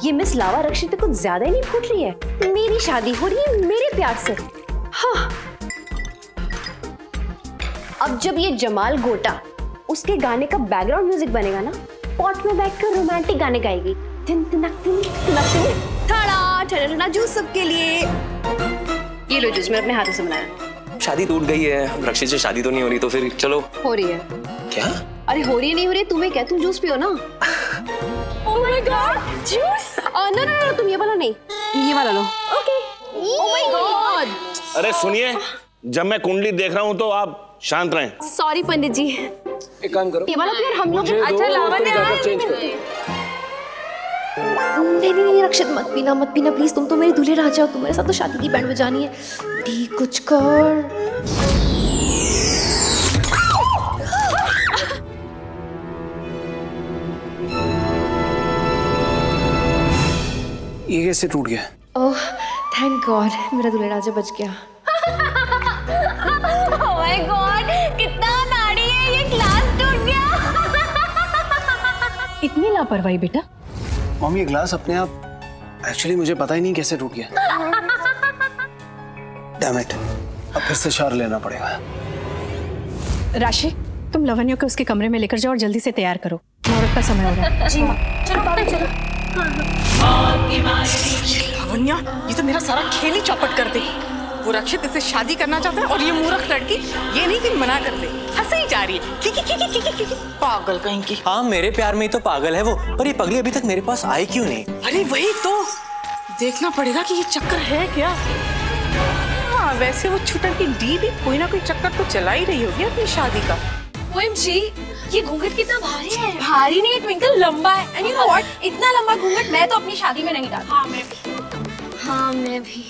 ये मिस लावा रक्षित कुछ ज्यादा ही नहीं फूट रही है। मेरी शादी हो रही है मेरे प्यार से। हाँ, अब जब ये जमाल गोटा उसके गाने का बैकग्राउंड म्यूजिक बनेगा ना, पॉट में बैठकर रोमांटिक गाने गाएगी। तिन तिनक तिन तिनक तिन, ठड़ा ठड़ा जूस सबके लिए। ये लो जूस, मैं अपने हाथों से बनाया। शादी टूट गई है, रक्षित से शादी तो नहीं हो रही, तो फिर चलो। हो रही है। क्या? अरे हो रही है नहीं हो रही है तुम्हें क्या, तुम जूस पियो ना। Oh my god, juice. No no no, तुम ये वाला नहीं, ये वाला लो। ओके। Oh my god. अरे सुनिए, जब मैं कुंडली देख रहा हूँ तो आप शांत रहें। सॉरी पंडित जी। एक काम करो, ये वाला फिर हम लोग। अच्छा लावण्य चेंज करो। नहीं नहीं नहीं रक्षित, मत पीना प्लीज, तुम तो मेरे दूल्हे राजा हो, तुम्हारे साथ तो शादी की बैंड बजानी है। डी कुछ कर। ये कैसे टूट गया? ओह थैंक गॉड, मेरा दूल्हे राजा बच गया। ओह माय गॉड, कितना नाड़ी है, ये ग्लास टूट गया। इतनी लापरवाही बेटा। मम्मी ये ग्लास अपने आप, एक्चुअली मुझे पता ही नहीं कैसे टूट गया। डैम इट, अब फिर से शार लेना पड़ेगा। राशि, तुम लवन्य को उसके कमरे में लेकर जाओ और जल्दी से तैयार करो, मुहूर्त का समय हो रहा है। जी चलो भाभी चलो। लावण्या, ये तो मेरा सारा खेल ही चौपट कर दे। वो रक्षित इससे शादी करना चाहता है और ये मूर्ख लड़की ये नहीं कि मना कर दे, हंसे ही जा रही है। पागल कहीं की। हाँ, मेरे प्यार में ही तो पागल है वो, और ये पगली अभी तक मेरे पास आई क्यों नहीं? अरे वही तो देखना पड़ेगा कि ये चक्कर है क्या। हाँ, वैसे वो छुटर की डी भी कोई ना कोई चक्कर तो चला ही रही होगी अपनी शादी का। ओएमजी, ये घूंघट कितना भारी है। भारी नहीं है ट्विंकल, लंबा है। एंड यू नो व्हाट, इतना लंबा घूंघट मैं तो अपनी शादी में नहीं डालती। हाँ मैं भी।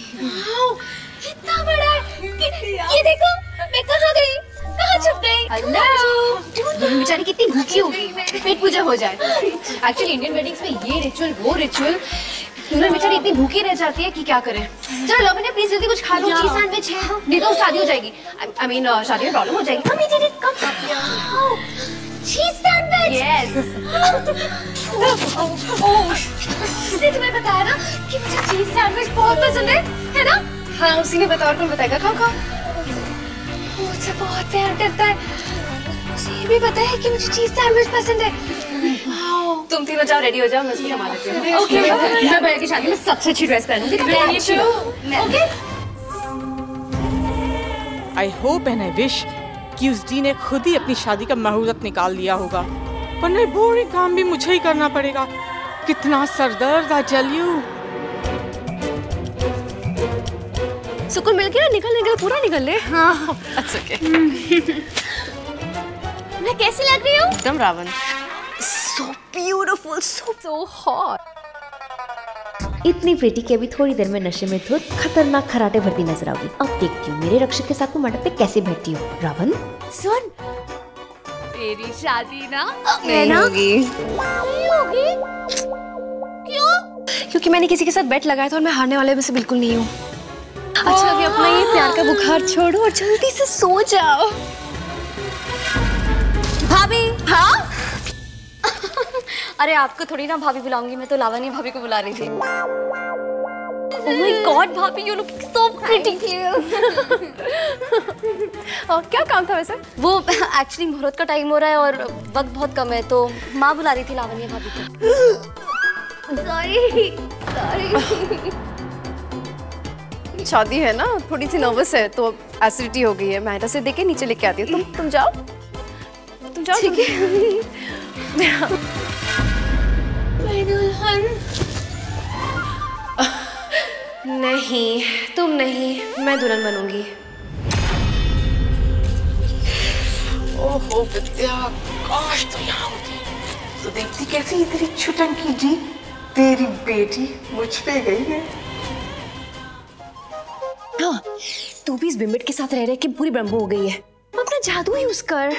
कितना बड़ा है। ये देखो, मैं कहाँ गई, कहाँ छुप गई। हेलो, बेचारी कितनी भूखी होगी, पेट पूजा हो जाए। एक्चुअली इंडियन वेडिंग्स में ये रिचुअल वो रिचुअल, दुल्हन बेचारी इतनी भूखी रह जाती है कि क्या करें। चलो लवन्या प्लीज जल्दी कुछ खा लो, चीज सैंडविच है, नहीं तो शादी हो जाएगी। आई मीन शादी में प्रॉब्लम हो जाएगी। Come it come. Cheese sandwich. Yes. ओह, इसने तुम्हें बताया ना कि मुझे चीज सैंडविच बहुत पसंद है ना? हाँ उसी ने बताया, और कौन बताएगा? खाओ खाओ। मुझसे बहुत प्यार करता है, उसे ये भी पता है कि मुझे चीज सैंडविच पसंद है। तुम तीनों जाओ, रेडी हो जाओ, मैं उसकी संभाल लेती हूँ। ओके, मैं बहन की शादी में सबसे अच्छी ड्रेस पहनूंगी। Okay. I hope and I wish कि उस डी ने खुद ही अपनी शादी का मुहूर्त निकाल लिया होगा, वरना पूरे काम भी मुझे ही करना पड़ेगा। कितना सरदर्द है, जलियो। सुकून मिल गया, निकल पूरा निकल ले। हाँ अच्छा ओके। मैं कैसी लग रही हूँ? एकदम Ravan. So beautiful, so hot. इतनी प्रीटी कि अभी थोड़ी देर में नशे में धुत खतरनाक खराटे भरती नजर आओगी। अब देखती हूँ मेरे रक्षक के साथ में मंडप पे कैसे बैठती हूँ। रावण सुन, तेरी शादी ना नहीं होगी। नहीं होगी? क्यों? क्योंकि मैंने किसी के साथ बेट लगाया था और मैं हारने वाले में से बिल्कुल नहीं हूँ। अच्छा अभी अपना ये प्यार का बुखार छोड़ो और जल्दी से सो जाओ। भाभी। हाँ? अरे आपको थोड़ी ना भाभी बुलाऊंगी, मैं तो लावण्य भाभी को बुला रही थी। Oh my God, भाभी you look so pretty. क्या काम था वैसे? वो एक्चुअली मुहूर्त का टाइम हो रहा है और वक्त बहुत कम है, तो माँ बुला रही थी लावण्य भाभी को। सॉरी। शादी है ना, थोड़ी सी नर्वस है तो एसिडिटी हो गई है। मैं से देके नीचे लेके आती हूँ। तुम जाओ। ठीक है। नहीं तुम नहीं, मैं दुल्हन बनूंगी। ओहो विद्या, काश तो यहाँ होती तो देखती कैसी तेरी छुटन की जी, तेरी बेटी मुझ पे गई है। हाँ, तू भी इस बिम्बिट के साथ रह रहे कि पूरी ब्रह्मो हो गई है। अपना जादू यूज कर।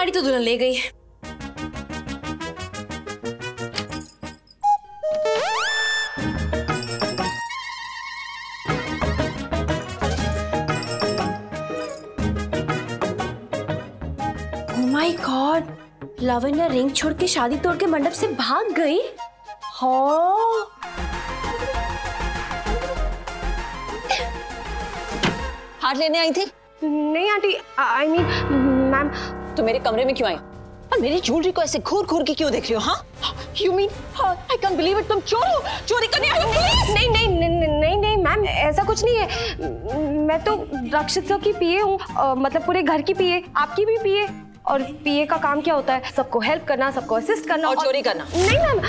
हमारी तो दुल्हन ले गई। Oh my God, Lavanya ring छोड़ के शादी तोड़ के मंडप से भाग गई। हाँ। हार लेने आई थी? नहीं आंटी, आई मीन मैम। तो मेरे कमरे में क्यों आई और मेरी ज्वेलरी को ऐसे घूर घूर के क्यों देख रही हो? हाँ, you mean I can believe it, तुम चोर हो, चोरी करने आई हो? नहीं नहीं नहीं नहीं मैम, ऐसा कुछ नहीं है। मैं तो रक्षित सर की पीए हूँ, मतलब पूरे घर की पीए, आपकी भी पीए। और पीए का काम क्या होता है? सबको हेल्प करना, सबको असिस्ट करना और चोरी करना। नहीं मैम,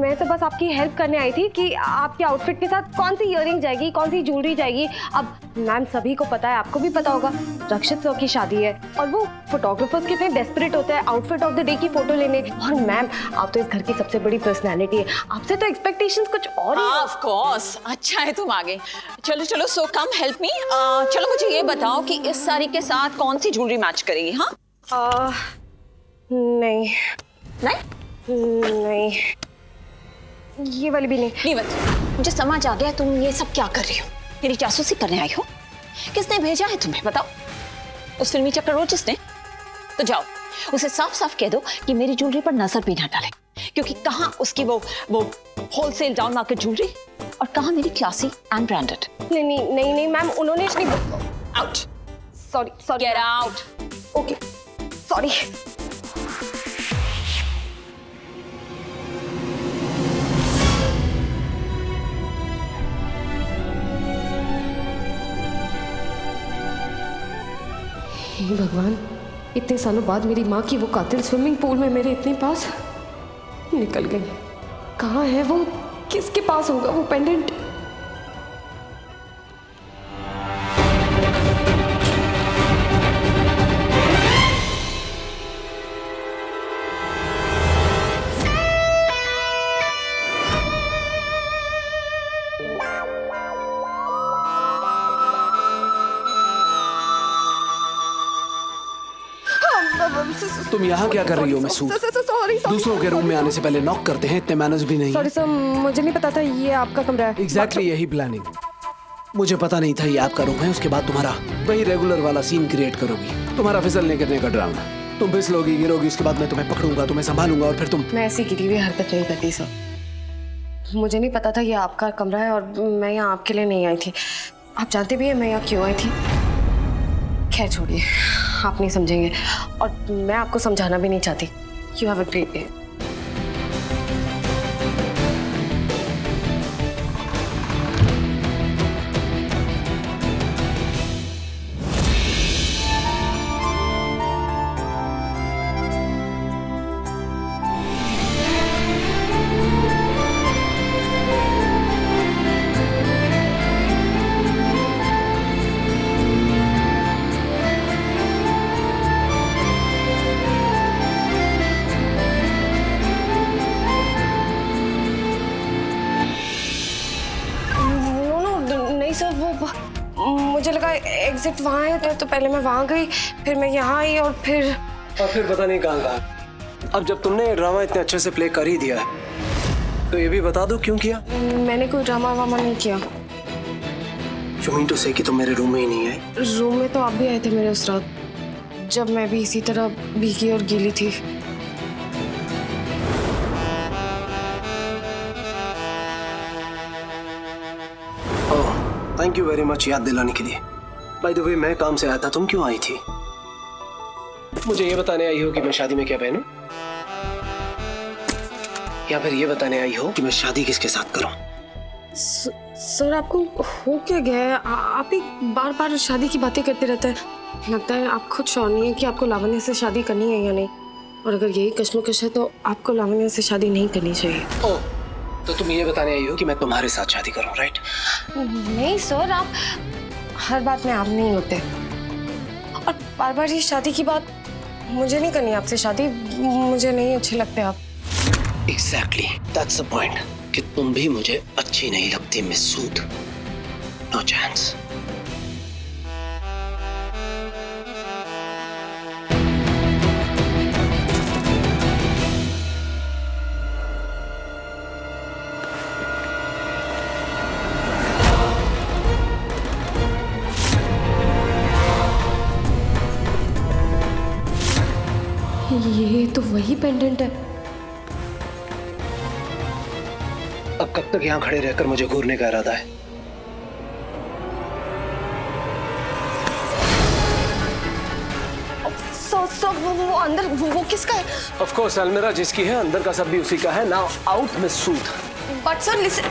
मैं तो बस आपकी हेल्प करने आई थी कि आपके आउटफिट के साथ कौन सी इयररिंग जाएगी, कौन सी ज्वेलरी जाएगी। अब मैम सभी को पता है, आपको भी पता होगा, रक्षित सर की शादी है और वो फोटोग्राफर्स कितने डेस्परेट होते हैं आउटफिट ऑफ द डे की फोटो लेने। और मैम आप तो इस घर की सबसे बड़ी पर्सनैलिटी है, आपसे तो एक्सपेक्टेशंस कुछ और ही। ऑफ कोर्स, अच्छा है तुम आ गए। चलो चलो, सो कम हेल्प मी। चलो मुझे ये बताओ कि इस साड़ी के साथ कौन सी ज्वेलरी मैच करेगी? हाँ नहीं नहीं, ये वाली भी नहीं। नहीं बस, मुझे समझ आ गया तुम ये सब क्या कर रही हो। मेरी जासूसी करने आई हो? किसने भेजा है तुम्हें बताओ? उस फिल्मी चक्रवर्ती ने? तो जाओ उसे साफ साफ कह दो कि मेरी ज्वेलरी पर नजर भी ना डाले, क्योंकि कहाँ उसकी वो होलसेल डाउन मार्केट ज्वेलरी और कहाँ मेरी क्लासी एंड ब्रांडेड। नहीं मैम, उन्होंने out. Sorry get out. Okay sorry. हे भगवान, इतने सालों बाद मेरी माँ की वो कातिल स्विमिंग पूल में मेरे इतने पास निकल गई। कहाँ है वो? किसके पास होगा वो पेंडेंट? तुम यहाँ क्या कर रही हो? मैं सॉरी दूसरों के रूम में आने से पहले नॉक करते हैं, इतने मैनर्स भी नहीं। सॉरी सर, मुझे नहीं पता था ये आपका कमरा है। एग्जैक्टली यही प्लानिंग। मुझे पता नहीं था ये आपका रूम है। उसके बाद तुम्हारा वही रेगुलर वाला सीन क्रिएट करोगी, तुम्हारा फिसलने गिरने का ड्रामा। तुम फिसलोगी, गिरोगी, उसके बाद मैं तुम्हें पकड़ूंगा, तुम्हें संभालूंगा और फिर तुम। मैं ऐसी गिरी हुई हरकत नहीं करती सर। मुझे नहीं पता था ये आपका कमरा है और मैं यहाँ आपके लिए नहीं आई थी। आप जानते भी हैं मैं यहाँ क्यों आई थी। खैर छोड़िए, आप नहीं समझेंगे और मैं आपको समझाना भी नहीं चाहती। You have a great day. मुझे लगा एग्जिट वहाँ है तो पहले मैं वहाँ गई, फिर मैं यहाँ आई और फिर पता नहीं कहाँ। अब जब तुमने ड्रामा इतने अच्छे से प्ले कर ही दिया है तो ये भी बता दो क्यों किया? मैंने कोई ड्रामा वामा नहीं किया। You mean to say कि तुम मेरे रूम में ही नहीं आए? रूम में तो आप भी आए थे मेरे उस रात, जब मैं भी इसी तरह भीगी और गीली थी। थैंक यू वेरी मच याद दिलाने के लिए। बाय द वे, मैं काम से आया था, तुम क्यों आई थी? मुझे ये बताने आई हो कि मैं शादी में क्या पहनूं? या फिर ये बताने आई हो कि मैं शादी किसके साथ करूं? सर आपको हो क्या गया है? आप ही बार बार शादी की बातें करते रहते हैं। लगता है आप खुद श्योर नहीं है कि आपको लावण्य से शादी करनी है या नहीं। और अगर यही कश्मकश है तो आपको लावण्य से शादी नहीं करनी चाहिए। ओह, तो तुम ये बताने आई हो कि मैं तुम्हारे साथ शादी करूं, राइट? नहीं सर, आप हर बात में आप नहीं होते और बार बार ये शादी की बात। मुझे नहीं करनी आपसे शादी, मुझे नहीं अच्छे लगते आप। Exactly, that's the point कि तुम भी मुझे अच्छी नहीं लगती मिस सूद। No chance. ये तो वही पेंडेंट है। अब कब तक यहाँ खड़े रहकर मुझे घूरने का इरादा है? वो अंदर वो किसका है? Of course, अलमीरा जिसकी है, अंदर का सब भी उसी का है। Now out miss Sood. But sir, listen.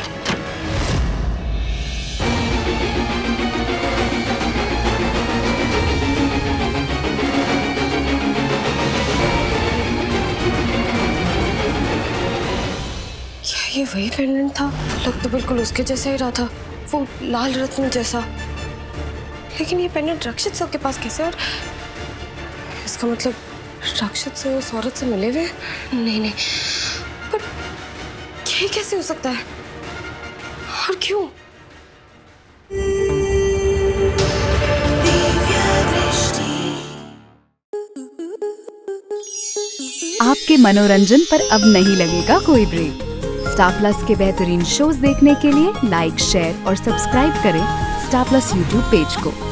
क्या ये वही पेंडेंट था? लग तो बिल्कुल उसके जैसा ही रहा था, वो लाल रत्न जैसा। लेकिन ये पेंडेंट रक्षित सर के पास कैसे? और इसका मतलब रक्षित से उस औरत से मिले हुए? नहीं, पर ये कैसे हो सकता है और क्यों? आपके मनोरंजन पर अब नहीं लगेगा कोई ब्रेक। स्टार प्लस के बेहतरीन शोज देखने के लिए लाइक, शेयर और सब्सक्राइब करें स्टार प्लस यूट्यूब पेज को।